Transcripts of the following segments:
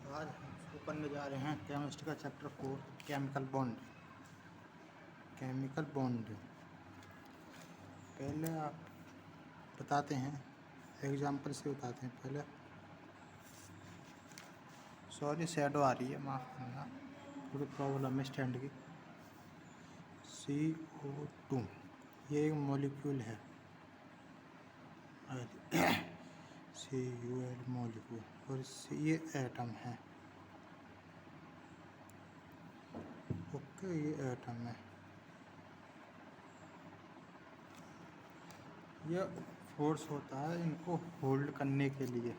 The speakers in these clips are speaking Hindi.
आज हम शुरू करने जा रहे हैं केमिस्ट्री का chapter 4 chemical bond. Chemical bond पहले आप बताते हैं, एग्जाम्पल से बताते हैं। पहले सॉरी शैडो आ रही है, माफ़ करना, थोड़ी प्रॉब्लम है स्टैंड की। CO2 ये एक मॉलिक्यूल है, CuL मॉलिक्यूल, और ये एटम है। ओके, ये एटम है। यह फोर्स होता है इनको होल्ड करने के लिए,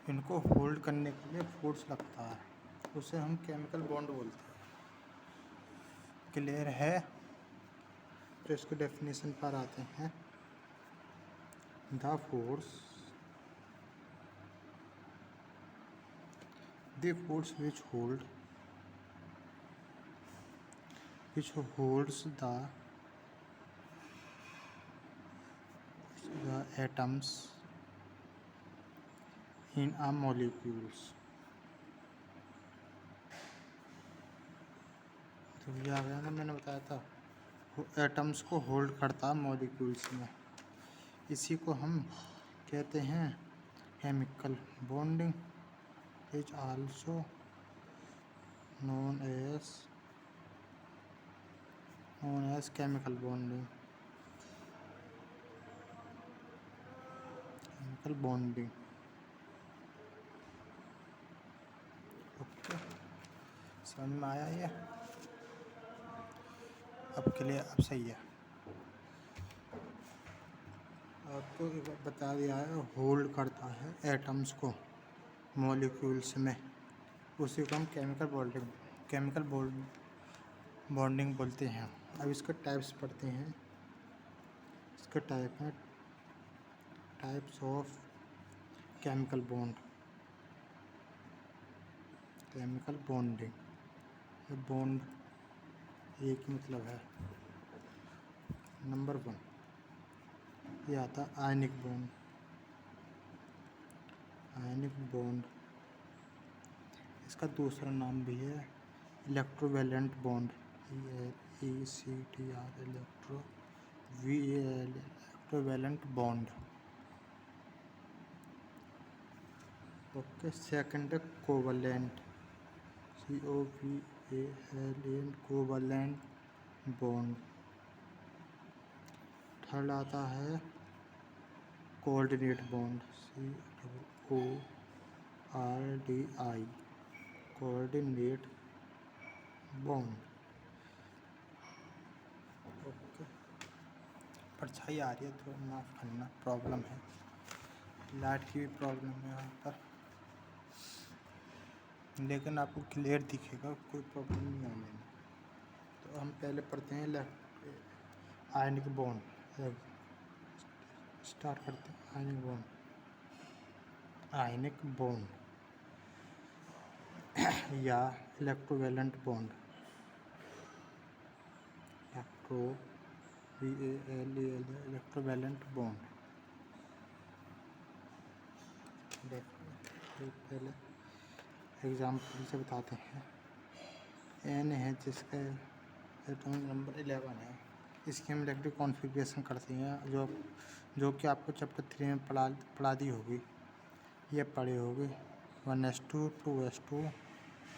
इनको होल्ड करने के लिए फोर्स लगता है, उसे हम केमिकल बॉन्ड बोलते हैं। क्लियर है? तो इसको डेफिनेशन पर आते हैं। The force which holds the atoms in a molecules। तो ये आ गया ना, मैंने बताया था एटम्स को होल्ड करता है मॉलिक्यूल्स में, इसी को हम कहते हैं chemical bonding. Is also known as chemical bonding. Chemical bonding, okay, समझ में आया ये? अब के लिए अब सही है। आपको एक बार बता दिया है, होल्ड करता है एटम्स को मॉलिक्यूल्स में, उसी को हम केमिकल बॉन्डिंग बोलते हैं। अब इसके टाइप्स पढ़ते हैं। इसके टाइप हैं, types of chemical bond. Chemical bonding, ये बॉन्ड एक ही मतलब है। नंबर 1 ये आता है आयनिक बॉन्ड। आयनिक बॉन्ड, इसका दूसरा नाम भी है electrovalent bond. ECTR electrovalent bond. Okay, second है covalent, COVALENT covalent bond. Third आता है coordinate bond, COORDI coordinate bond. Okay, परछाई आ रही है तो माफ़ करना, प्रॉब्लम है, लाइट की भी प्रॉब्लम है यहाँ पर, लेकिन आपको क्लियर दिखेगा, कोई प्रॉब्लम नहीं आने में। तो हम पहले पढ़ते हैं आयनिक बॉन्ड। स्टार्ट करते हैं आयनिक बॉन्ड। आयनिक बॉन्ड या इलेक्ट्रोवैलेंट बॉन्ड, इलेक्ट्रोवैलेंट बॉन्ड। पहले एग्जाम्पल से बताते हैं। N है जिसका एटॉमिक नंबर 11 है, इसकी हम इलेक्ट्रिक कॉन्फ़िगरेशन करते हैं, जो कि आपको चैप्टर 3 में पढ़ा दी होगी, ये पढ़ी होगी। 1s2 2s2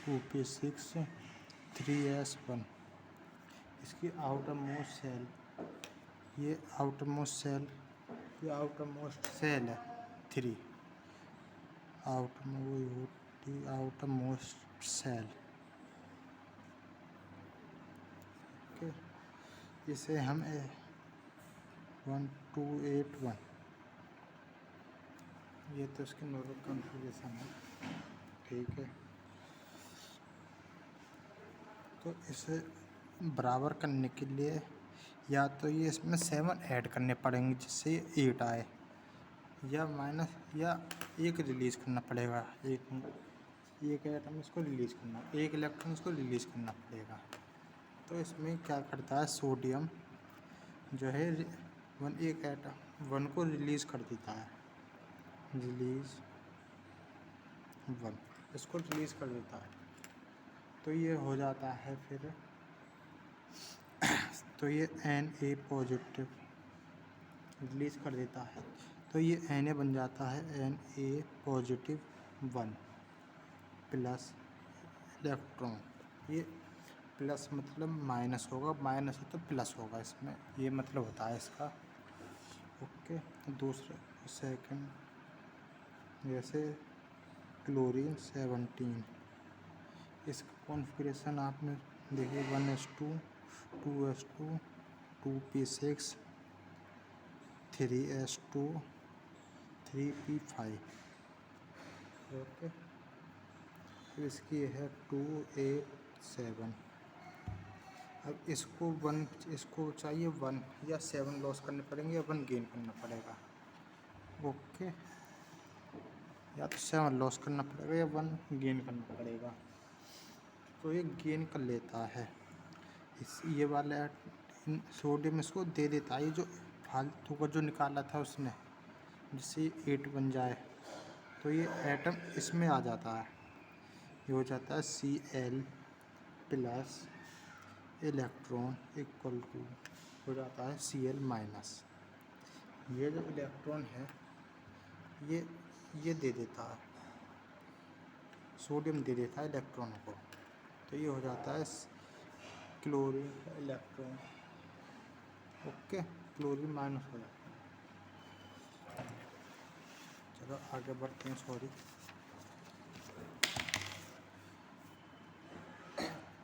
2p6 3s1। इसकी आउटर मोस्ट सेल, ये आउटर मोस्ट सेल है 3, आउटर मोस्ट सेल। ओके, इसे हम 1281, ये तो इसकी नॉर्मल कॉन्फ़िगरेशन है, ठीक है। तो इसे बराबर करने के लिए या तो ये इसमें 7 ऐड करने पड़ेंगे जिससे ये 8 आए, या माइनस या एक रिलीज़ करना पड़ेगा, एक एटम इसको रिलीज़ करना, एक इलेक्ट्रॉन इसको रिलीज़ करना पड़ेगा। तो इसमें क्या करता है, सोडियम जो है एक एटम 1 को रिलीज़ कर देता है, रिलीज़ 1, इसको रिलीज़ कर देता है। तो ये हो जाता है फिर, तो ये Na पॉजिटिव रिलीज़ कर देता है, तो ये Na बन जाता है Na पॉजिटिव 1 प्लस इलेक्ट्रॉन। ये प्लस मतलब माइनस होगा, माइनस है तो प्लस होगा इसमें, ये मतलब होता है इसका। ओके, दूसरा सेकंड जैसे क्लोरीन 17, इसका कॉन्फ़िगरेशन आपने देखिए 1s2 2s2 2p6 3s2 3p5। Okay, तो इसकी है 287। अब इसको चाहिए 1 या 7 लॉस करने पड़ेंगे या 1 गेन करना पड़ेगा। ओके, या तो 7 लॉस करना पड़ेगा या 1 गेन करना पड़ेगा। तो ये गेन कर लेता है ये वाला सोडियम, इसको दे देता है। ये जो फालतू का जो निकाला था उसने, जिससे 8 बन जाए, तो ये एटम इसमें आ जाता है। ये हो जाता है Cl plus electron equal to हो जाता है Cl माइनस। ये जो इलेक्ट्रॉन है ये दे देता है, सोडियम दे देता है इलेक्ट्रॉन को, तो ये हो जाता है क्लोरीन का इलेक्ट्रॉन। ओके, क्लोरीन माइनस हो जाता है। चलो आगे बढ़ते हैं। सॉरी,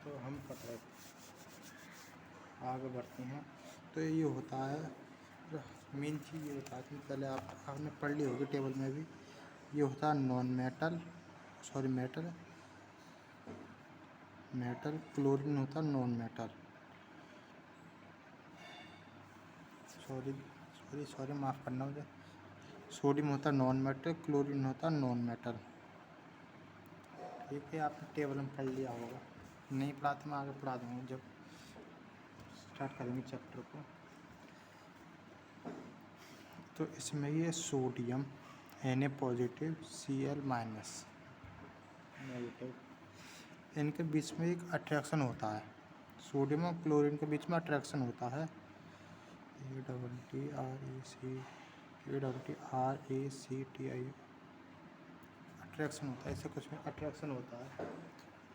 तो हम पकड़े आगे बढ़ते हैं। तो ये होता है मेन चीज़, ये बताती हूँ। पहले आपने पढ़ ली होगी टेबल में भी। ये होता है non metal, sorry metal, chlorine होता है नॉन मेटल। सॉरी माफ़ करना मुझे। सोडियम होता है नॉन मेटल, क्लोरीन होता है नॉन मेटल। ठीक है, आपने टेबल में पढ़ लिया होगा। नहीं पढ़ा तो मैं आगे पढ़ा दूँगा जब स्टार्ट करेंगे चैप्टर को। तो इसमें ये sodium Na positive Cl minus negative, इनके बीच में एक अट्रैक्शन होता है। सोडियम और क्लोरीन के बीच में अट्रैक्शन होता है, ATTRACTI अट्रैक्शन होता है। इससे कुछ में अट्रैक्शन होता है,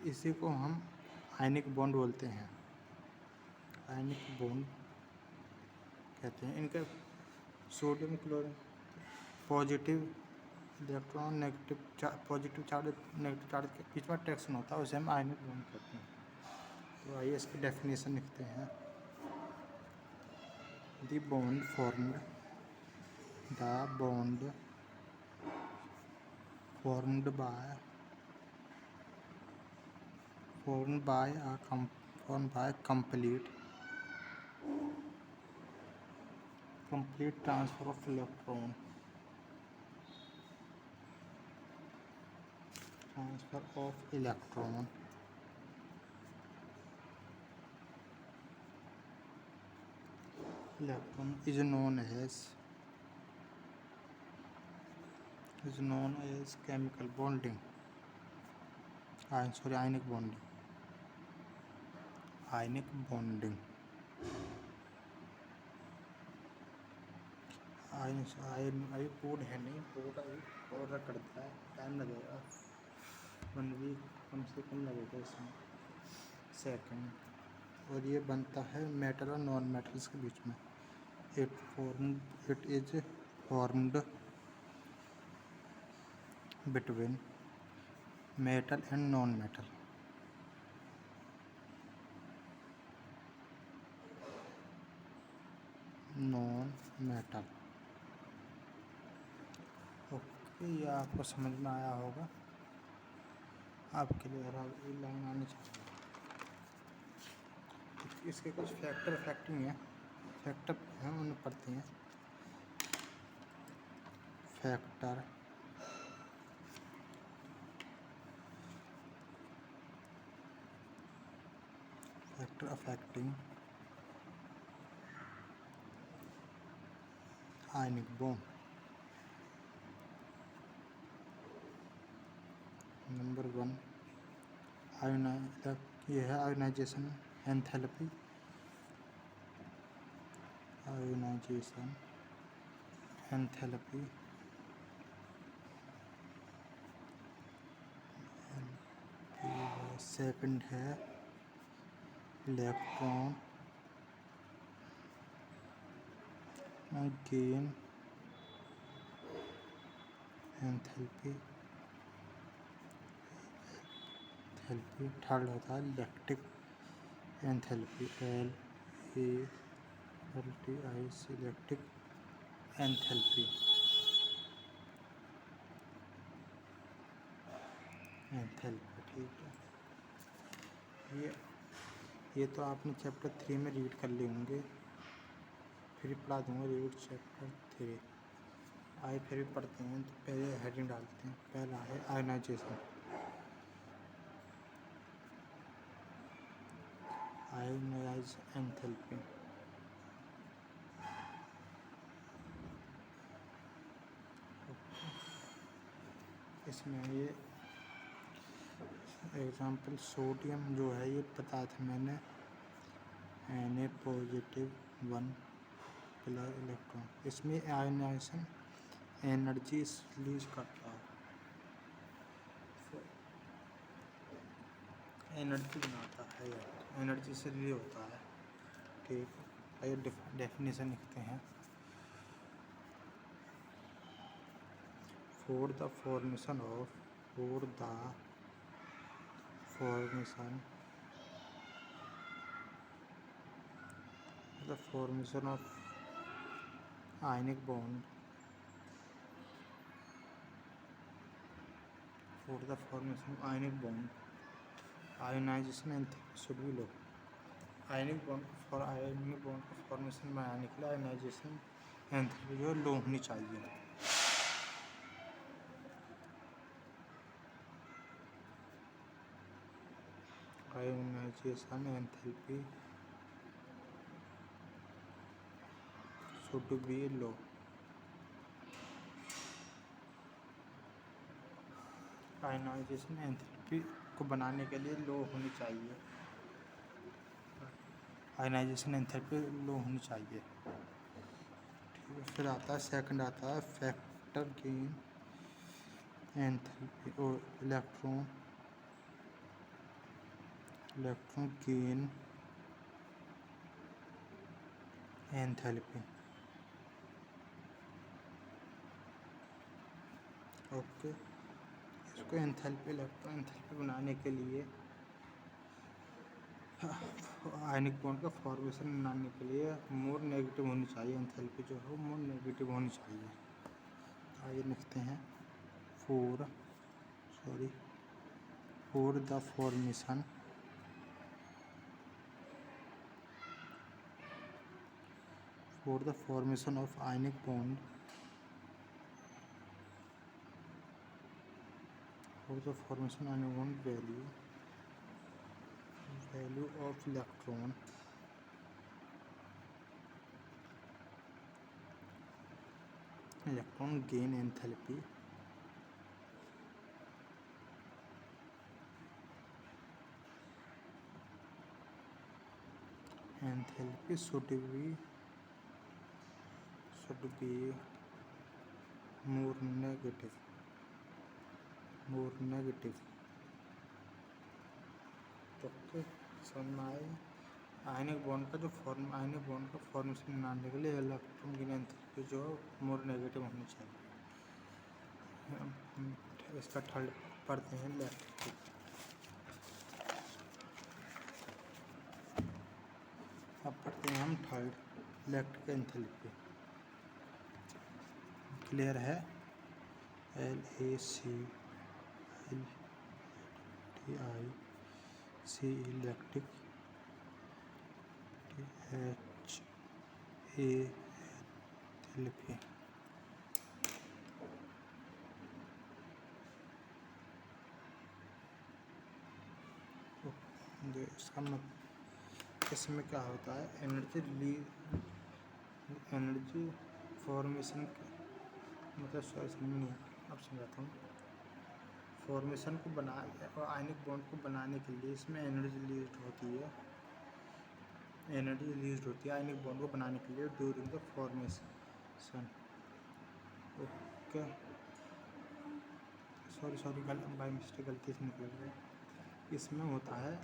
इसी को हम आयनिक बॉन्ड बोलते हैं, आयनिक बॉन्ड कहते हैं। इनके sodium chlorine positive electron positive charge negative charge के बीच में अट्रैक्शन होता है, उसे हम आयनिक बॉन्ड कहते हैं। तो आइए इसकी डेफिनेशन लिखते हैं। The bond formed by complete transfer of electron, is known as chemical bonding, ionic bonding। अभी कोड है नहीं, कोड अभी ऑर्डर करता है, टाइम लगेगा, 1 वीक कम से कम लगेगा इसमें सेकंड। और ये बनता है मेटल और नॉन मेटल्स के बीच में। It is formed between metal and non metal. Okay, ये आपको समझ में आया होगा, आपके लिए और लाइन आनी चाहिए। इसके कुछ फैक्टर फैक्टिंग है, फैक्टर हम उन्हें पढ़ते हैं। Factor affecting ionic bond, number 1 ये है ionisation enthalpy. Ionisation enthalpy second है इलेक्ट्रॉन गेन एंथैल्पी। थर्ड होता है electric enthalpy LELTI electric enthalpy. ठीक है, ये तो आपने चैप्टर 3 में रीड कर लिए होंगे, फिर पढ़ा दूंगा रीड चैप्टर 3। आइए फिर भी पढ़ते हैं। तो पहले हेडिंग डालते हैं। पहला है आयोनाइजेशन। Ionise enthalpy. इसमें ये एग्जाम्पल सोडियम जो है ये बताया था मैंने, Na पॉजिटिव 1 प्लस इलेक्ट्रॉन। इसमें आयोनाइजेशन एनर्जी रिलीज करता है, एनर्जी बनाता है, एनर्जी से रिलीज होता है। ठीक है, ये डेफिनेशन लिखते हैं। for the formation of ionic bond, ionization enthalpy should be low। ionic bond का फॉर्मेशन बनाने के लिए आयोनाइजेशन एंथैल्पी जो लो होनी चाहिए। Ionisation enthalpy should be low. Ionisation enthalpy को बनाने के लिए लो होनी चाहिए। आयोनाइजेशन एंथैल्पी लो होनी चाहिए। ठीक है, फिर आता है सेकंड आता है फैक्टर गेन एंथैल्पी और इलेक्ट्रॉन गेन एंथैल्पी। ओके, इसको इलेक्ट्रॉन एंथैल्पी बनाने के लिए आयनिक बॉन्ड का फॉर्मेशन बनाने के लिए मोर नेगेटिव होनी चाहिए। एंथैल्पी जो है मोर नेगेटिव होनी चाहिए। आइए लिखते हैं for the formation of ionic bond value of electron gain enthalpy should be more negative। तो समझ में आए। आयनिक बॉन्ड का फॉर्मेशन बनाने के लिए इलेक्ट्रॉन गेन एंथैल्पी जो मोर नेगेटिव होनी चाहिए। इसका थर्ड पढ़ते हैं इलेक्ट्रिक। अब पढ़ते हैं हम थर्ड इलेक्ट्रिक एंथैल्पी। क्लियर है, LACTIC इलेक्ट्रिक एंथैल्पी। इसका मतलब इसमें क्या होता है, एनर्जी फॉर्मेशन मतलब समझ नहीं, अब समझाता हूँ। फॉर्मेशन को बना और आयनिक बॉन्ड को बनाने के लिए इसमें एनर्जी रिलीज होती है, आयनिक बॉन्ड को बनाने के लिए during the formation. Okay, sorry by mistake गलती से निकल गया। इसमें होता है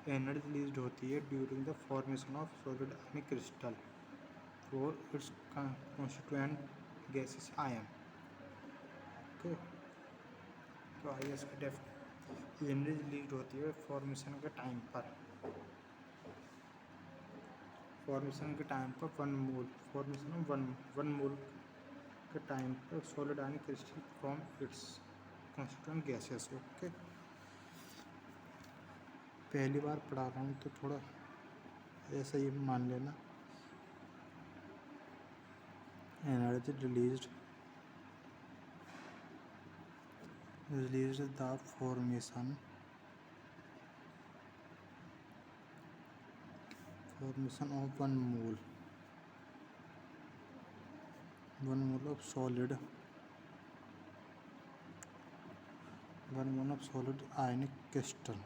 एनर्जी रिलीज होती है during the formation of solid ionic crystal for its constituent gases ion. Okay, तो आइए इसकी डेफिनेशन। एनर्जी रिलीज होती है फॉर्मेशन के टाइम पर, वन मोल के टाइम पर solid ionic crystal from its constituent gases. Okay, पहली बार पढ़ा रहा हूँ तो थोड़ा ऐसा ही मान लेना। Energy release the formation of one mole of solid ionic crystal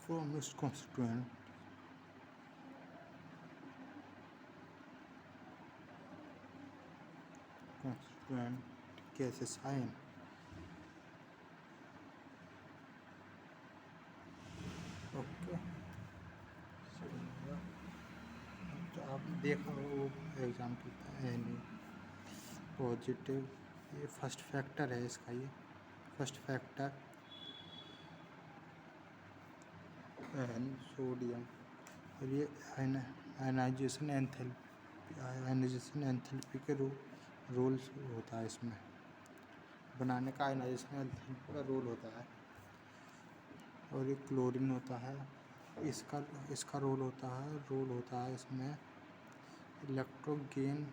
from its constituent gases ion। Okay, तो आप देखो वो एग्जाम्पल पॉजिटिव, ये फर्स्ट फैक्टर है इसका, ये फर्स्ट फैक्टर सोडियम, और ये आयनाइजेशन एंथैल्पी के रोल होता है इसमें बनाने का, आयनाइजेशन एंथैल्पी का रोल होता है। और ये क्लोरीन होता है, इसका रोल होता है इसमें इलेक्ट्रोगेन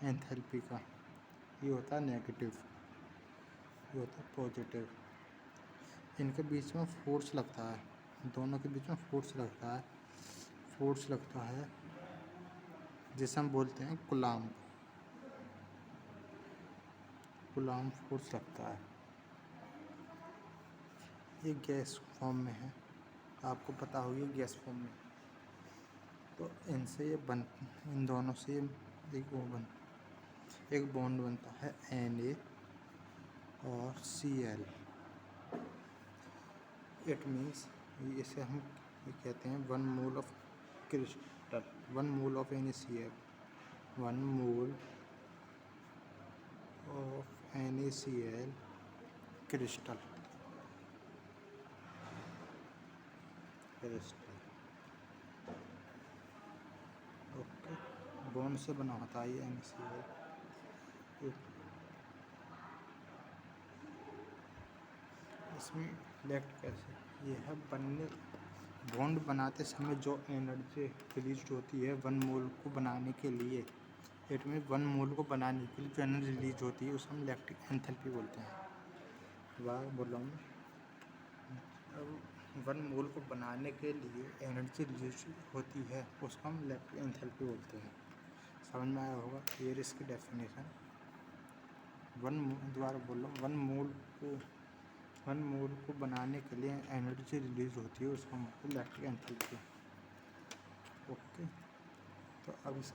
एंथैल्पी का, ये होता है नेगेटिव, ये होता है पॉजिटिव। इनके बीच में फोर्स लगता है, दोनों के बीच में फोर्स लगता है जिसे हम बोलते हैं कूलाम्ब फोर्स लगता है। ये गैस फॉर्म में है, आपको पता होगी गैस फॉर्म में, तो इनसे इन दोनों से एक बॉन्ड बनता है Na और Cl। इट मीन्स इसे हम कहते हैं 1 mole of crystal, 1 mole of NaCl, 1 mole of NaCl crystal. Okay, bond से बना होता है ये NaCl। इसमें इलेक्ट कैसे, ये है बॉन्ड बनाते समय जो एनर्जी रिलीज होती है 1 मोल को बनाने के लिए, इट में 1 मोल को बनाने के लिए जो एनर्जी रिलीज होती है उसे हम इलेक्ट्रिक एंथैल्पी बोलते हैं। बोल रहा हूँ, अब 1 मोल को बनाने के लिए एनर्जी रिलीज होती है उसको हम इलेक्ट्रिक एंथैल्पी बोलते हैं। समझ में आया होगा, ये इसकी डेफिनेशन। दोबारा बोल रहा हूँ, 1 मोल को बनाने के लिए एनर्जी रिलीज होती है उसको हम इलेक्ट्रिक एंथैल्पी। ओके, तो अब इस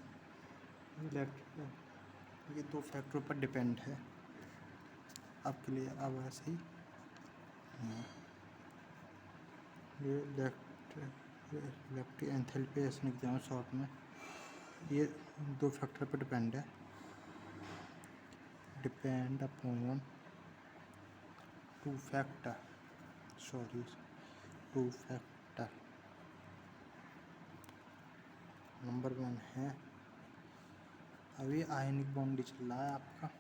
ये 2 फैक्टरों पर डिपेंड है। अब क्लियर, अब ऐसे ही ये इलेक्ट्रिक एंथैल्पी ऐसे लिखते हैं शॉर्ट में, ये 2 फैक्टर पर डिपेंड अपॉन 2 फैक्टर। नंबर 1 है, अभी आयनिक बॉन्ड चल रहा है आपका,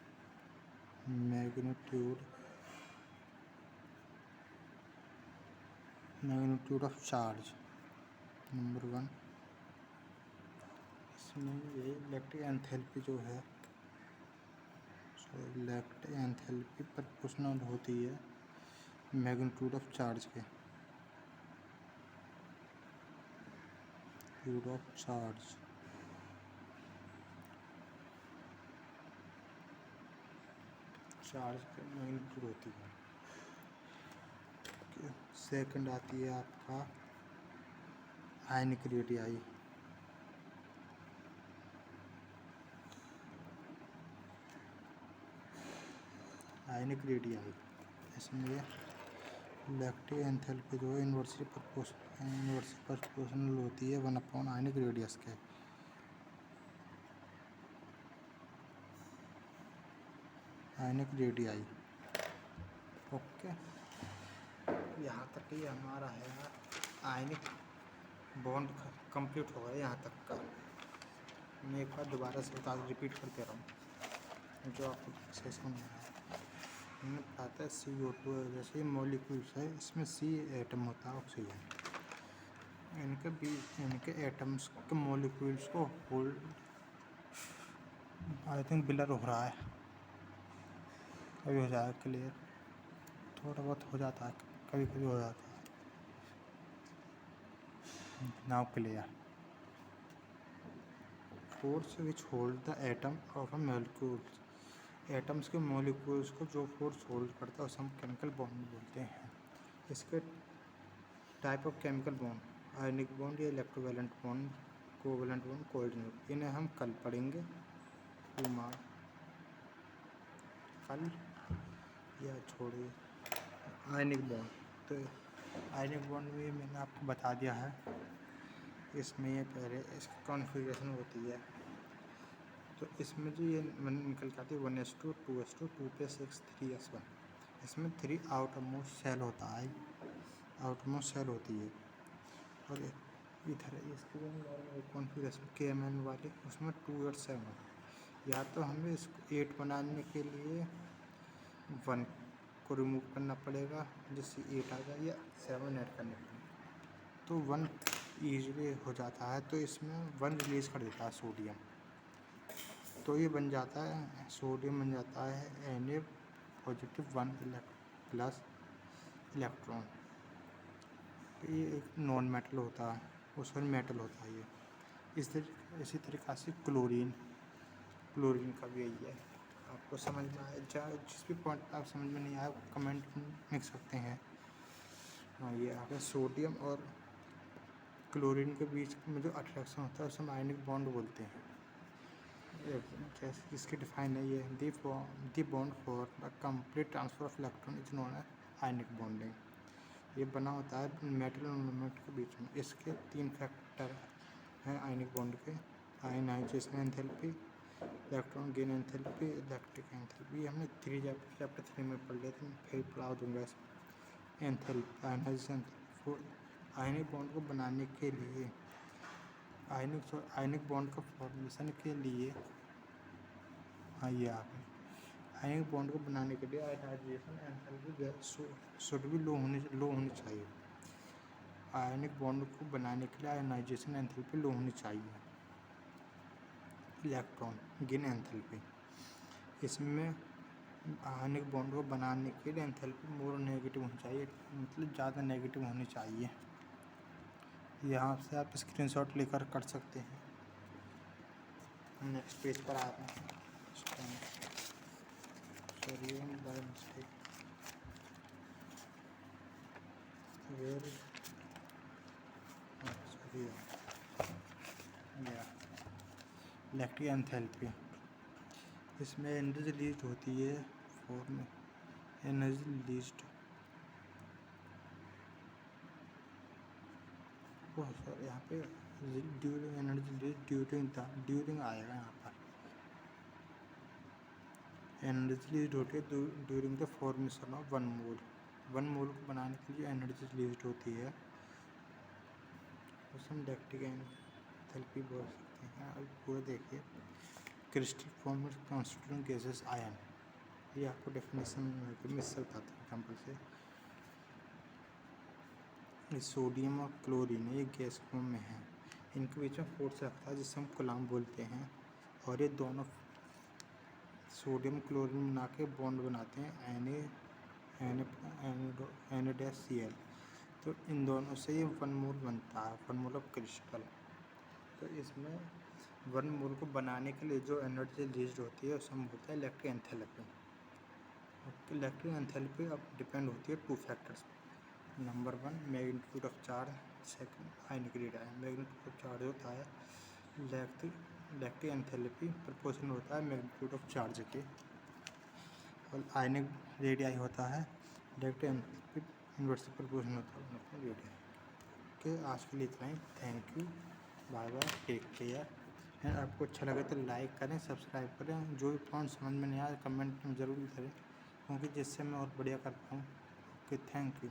मैग्नीट्यूड ऑफ चार्ज नंबर 1। इसमें ये इलेक्ट्रिक एंथैल्पी जो है, इलेक्ट्रिक एंथैल्पी प्रोपोर्शनल होती है मैग्नीट्यूड ऑफ चार्ज के। Period of charge. Charge magnitude होती है। सेकंड आती है आपका आयनिक रेडियाई। आयनिक रेडियाई इसमें इलेक्ट्रिक एंथैल्पी जो है इन्वर्सली प्रोपोर्शनल होती है 1/, आयनिक रेडियस के। Ionic radii. ओके, यहाँ तक ही हमारा है आयनिक बॉन्ड कंप्लीट हो गया यहाँ तक का। मैं एक बार दोबारा से रिपीट करके रहा हूँ जो आपको अच्छे समझ में आया। हमने बताया था CO2 जैसे मॉलिक्यूल्स है, इसमें C एटम होता है ऑक्सीजन। इनके एटम्स के मॉलिक्यूल्स को होल्ड, आई थिंक ब्लर हो रहा है, कभी हो जाएगा क्लियर, थोड़ा बहुत हो जाता है, कभी कभी हो जाता है। Now clear. Force which hold the atom of a molecules, atoms के मॉलिक्यूल्स को जो फोर्स होल्ड करता है उसे हम केमिकल बॉन्ड बोलते हैं। इसके type of chemical bond, ionic bond या electrovalent bond, covalent bond, coordinate, इन्हें हम कल पढ़ेंगे। कल या छोड़िए आयनिक बॉन्ड। तो आयनिक बॉन्ड में मैंने आपको बता दिया है, इसमें ये पहले इसकी कॉन्फ़िगरेशन होती है। तो इसमें जो ये निकल के आती है 1s2 2s2 2p6 3s1। इसमें 3 आउटर मोस्ट सेल होता है, आउटर मोस्ट सेल होती है। और इधर इसकी नॉर्मल कॉन्फ़िगरेशन KMN वाली, उसमें 2 और 7। या तो हमें इसको 8 बनाने के लिए 1 को रिमूव करना पड़ेगा जिससे 8 आ जाए, या 7 ऐड करने पड़ेगा। तो 1 ईजिली हो जाता है, तो इसमें 1 रिलीज़ कर देता है सोडियम, तो ये बन जाता है, सोडियम बन जाता है Na पॉजिटिव 1 प्लस इलेक्ट्रॉन। तो ये एक नॉन मेटल होता है, उसमें मेटल होता है ये। इसी तरीक़ा से क्लोरीन का भी यही है। आपको समझ में आए, जिस भी पॉइंट आप समझ में नहीं आया कमेंट में लिख सकते हैं। हाँ, ये आ गया सोडियम और क्लोरीन के बीच में जो अट्रैक्शन होता है उसे हम आयनिक बॉन्ड बोलते हैं। जैसे इसके डिफाइन है ये, the bond for the complete transfer of electron is known as ionic bonding. ये बना होता है मेटल और नॉन-मेटल के बीच में। इसके 3 फैक्टर हैं आयनिक बॉन्ड के, ionization enthalpy, electron gain enthalpy, electric enthalpy. हमने चैप्टर 3 में पढ़ लिया था, फिर पढ़ा दूँगा इसमें। एंथैल्पी, आयनाइजेशन, आयनिक बॉन्ड को बनाने के लिए, आयनिक बॉन्ड का फॉर्मेशन के लिए, हाँ ये आ गई, आयनिक बॉन्ड को बनाने के लिए आयनाइजेशन एंथैल्पी शुड भी लो होनी चाहिए। आयनिक बॉन्ड को बनाने के लिए आयनाइजेशन एंथैल्पी लो होनी चाहिए। इलेक्ट्रॉन गेन एंथैल्पी, इसमें आयनिक बॉन्ड को बनाने के लिए एंथैल्पी मोर नेगेटिव होनी चाहिए, मतलब ज़्यादा नेगेटिव होनी चाहिए। यहाँ से आप स्क्रीनशॉट लेकर कर सकते हैं। नेक्स्ट पेज पर आते हैं। Sorry by mistake, where sorry electric enthalpy, इसमें एनर्जी रिलीज होती है फॉर्म एनर्जी रिलीज्ड, सॉरी यहाँ पे ड्यूरिंग एनर्जी रिलीज ड्यूरिंग आएगा यहाँ पर। एनर्जी रिलीज होती है ड्यूरिंग द फॉर्मेशन ऑफ 1 मोल। 1 मोल को बनाने के लिए एनर्जी रिलीज होती है, उसे हम इलेक्ट्रिक एंथैल्पी बोल सकते हैं। अब पूरा देखिए, क्रिस्टल फॉर्म में कॉन्स्टिट्यूएंट गैसेस आयन, ये आपको डेफिनेशन मिल सकता था एग्जाम्पल से। ये सोडियम और क्लोरीन ये गैस फॉर्म में है, इनके बीच में फोर्स रखता है जिसे हम कूलम्ब बोलते हैं, और ये दोनों सोडियम क्लोरीन बना के बॉन्ड बनाते हैं NaCl। तो इन दोनों से ये 1 मोल बनता है, 1 मोल ऑफ क्रिस्टल। तो इसमें वन मोल को बनाने के लिए जो एनर्जी रिलीज होती है उसे हम बोलते हैं इलेक्ट्रिक एंथैल्पी। इलेक्ट्रिक एंथैल्पी अब डिपेंड होती है 2 फैक्टर्स पे। Number 1 magnitude of charge, second ionic radius. Magnitude of charge होता है इलेक्ट्रिक एंथैल्पी प्रोपोर्शनल होता है मैग्नीट्यूड ऑफ चार्ज के, और आयनिक रेडियस होता है इलेक्ट्रिक एंथैल्पी इन्वर्सली प्रोपोर्शनल होता है रेडियस के। आज के लिए इतना ही। Thank you, bye bye, take care. And आपको अच्छा लगे तो लाइक करें, सब्सक्राइब करें। जो भी पॉइंट समझ में नहीं आया कमेंट में ज़रूर करें, क्योंकि जिससे मैं और बढ़िया कर पाऊँ। Okay, thank you.